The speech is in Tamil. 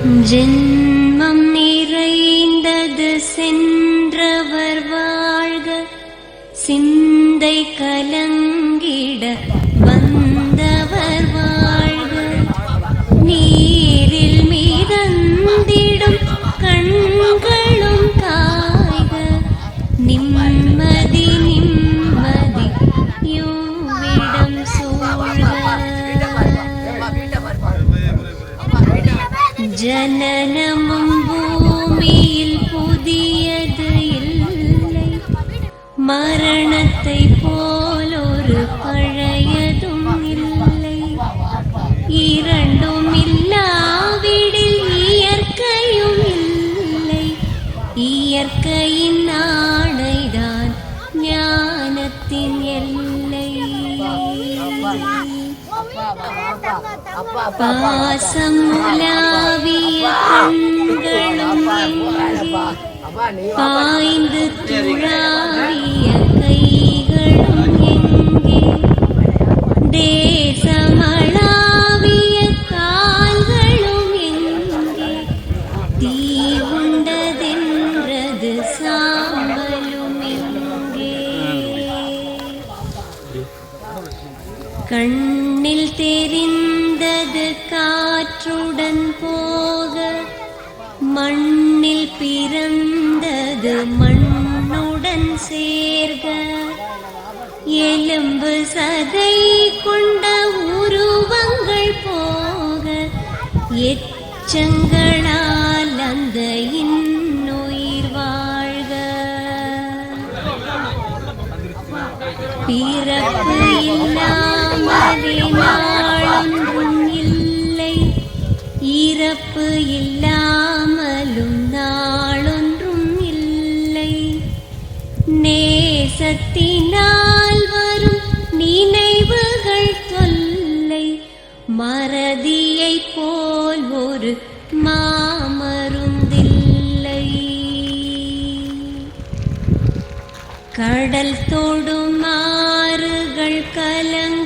ஜென்மம் நிறைந்தது சென்றவர் வாழ்க, சிந்தை கலங்கிட வந்தவர் வாழ்க, நீரில் மிதந்திடும் கண்களும் காய்க, நிம்மதி நிம்மதி யோவிடம் சூழ்க. ஜனனமும் பூமியில் புதியது இல்லை, மரணத்தை போலொரு பழையதும் இல்லை, இரண்டும் இல்லாவிடில் இயற்கையும் இல்லை, இயற்கையின் ஆணைதான் ஞானத்தின் எல்லை. பாசம் உலாவிய கண்களும் எங்கே, பாய்ந்து துழாவிய கைகளும் எங்கே, தேசமளாவிய கால்களும் எங்கே, தீ உண்டதென்றது சாம்பலும் எங்கே. கண்ணில் தெரிந்தது காற்றுடன் போக, மண்ணில் பிறந்தது மண்ணுடன் சேர்க, எலும்பு சதை கொண்ட உருவங்கள் போக, எச்சங்களால் அந்த இன்னுயிர் வாழ்க. பிறப்பு இல்லாமலே நாளொன்றும் இல்லை, இறப்பு இல்லாமலும் நாளொன்றும் இல்லை, நேசத்தினால் வரும் நினைவுகள் தொல்லை, மறதியை போல் ஒரு மாமருந்தில்லை. கடல் தொடும் ஆறுகள் கலங்க